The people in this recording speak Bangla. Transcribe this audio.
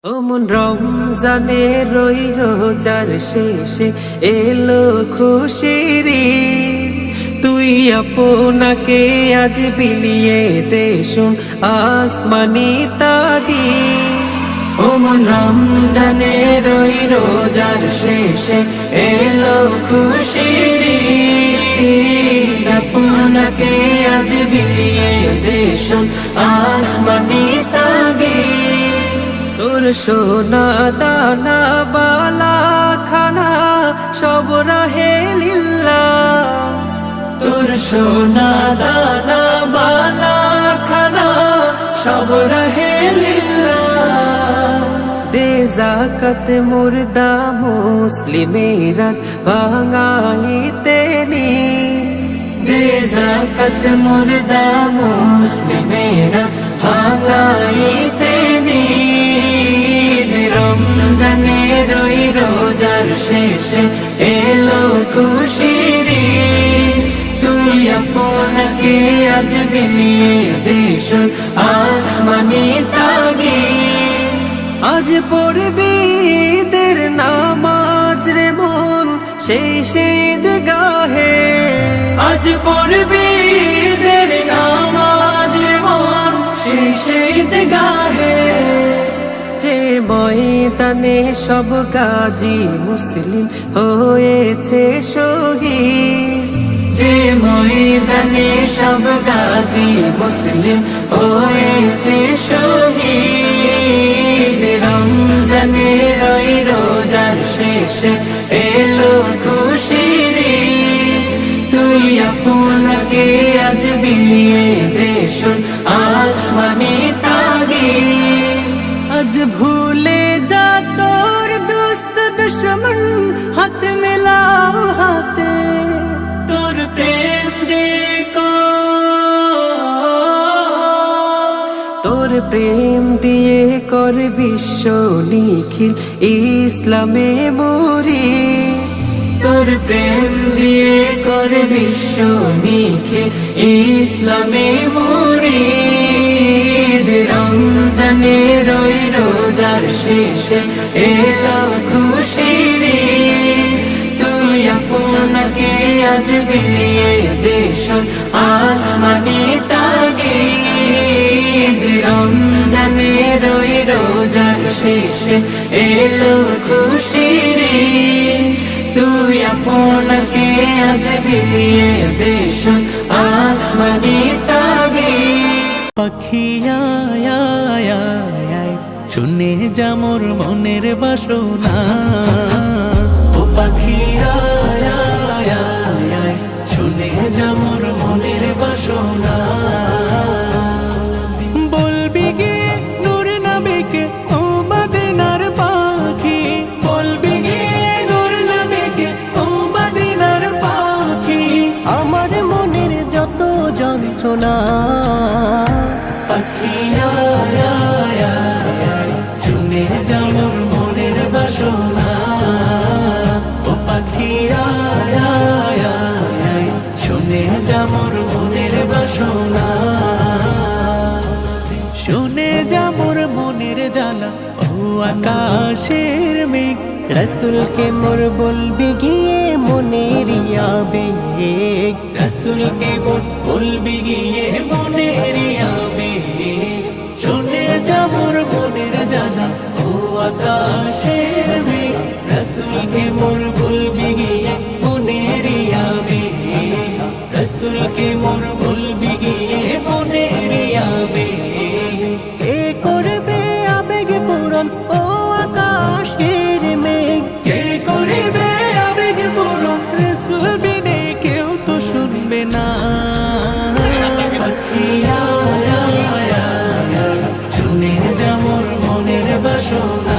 ও মন রমজানে রই রোজার শেষে এলো খুশির ঈদ। তুই আপনাকে আজ বিলিয়ে দে শুন আসমানি তাগীদ। ও মন রমজানে রই রোজার শেষে এলো খুশির ঈদ। আপনাকে আজ বিলিয়ে দে শুন আসমানি তাগীদ। তোর সোনা দানা বালা খানা সব রাহে লিল্লাহ। তোর সোনা দানা বালা খানা সব রাহে লিল্লাহ। দে যাকাত মুর্দা মুসলিমেরাজ ভাঙাইতে নি। দে যাকাত মুর্দা মুসলিমেরাজ ভাঙাইতে নি। রমজানে রই রোজার শেষে এলো খুশির ঈদ। তুই আপনাকে আজ বিলিয়ে দে শুন আসমানি তাগীদ। আজ পড়বি ঈদের নামাজ রে মন সেই ঈদগাহে। আজ পড়বি ঈদের নামাজ রে মন সেই ঈদগাহে। যে ময়দানে সব গাজী মুসলিম হয়েছে শহীদ। যে ময়দানে সব গাজী মুসলিম হয়েছে শহীদ। রমজানে রই রোজার শেষে এলো খুশির ঈদ। তুই আপনাকে আজ বিলিয়ে দে শুন আসমানি তাগীদ। আজ ভুলে যা তোর দোস্ত দুশ্মন হাত মেলাও হাতে। তোর প্রেম দেখো তোর প্রেম দিয়ে কর বিশ্ব নিখিল ইসলামে মরি। তোর প্রেম দিয়ে কর বিশ্ব নিখিল ইসলামে মরি। রমজানে রই রোজার শেষে এলো খুশির ঈদ। তুই আপনাকে আজ বিলিয়ে দে শুন আসমানি তাগীদ। রমজানে রই রোজার শেষে এলো খুশির ঈদ। তুই আপনাকে আজ বিলিয়ে দে শুন আসমানি তাগীদ। পাখি আয় আয় আয় শুনে যা মোর মনের বাসনা। ও পাখি আয় আয় আয় শুনে যা মোর মনের বাসনা। বলবি গে নূর নবীকে ও মদিনার পাখি। বলবি গে নূর নবীকে ও মদিনার পাখি। আমার মনের যত যন্ত্রণা পাখি আয় আয় আয় শুনে যা মোর মনের বাসনা। ও পাখি আয় আয় আয় শুনে যা মোর মনের বাসনা। শুনে যা মোর মনের জ্বালা ও আকাশের মেঘ। রসুলকে মোর বলবি গিয়ে মনের আবেগ। রসুলকে মোর বলবি গিয়ে মনের আবেগ। শুনে যা মোর মনের জ্বালা ও আকাশের মেঘ। রসুলকে মোর বলবি গিয়ে মনের আবেগ। রসুলকে মোর বলবি গিয়ে মনের আবেগ। কে করবে আবেগ পূরণ ও আকাশের মেঘ। কে করিবে আবেগ পূরণ রসুল বিনে কেউ তো শুনবে না। পাখি আয় আয় আয় শুনে যা মোর মনের বাসনা।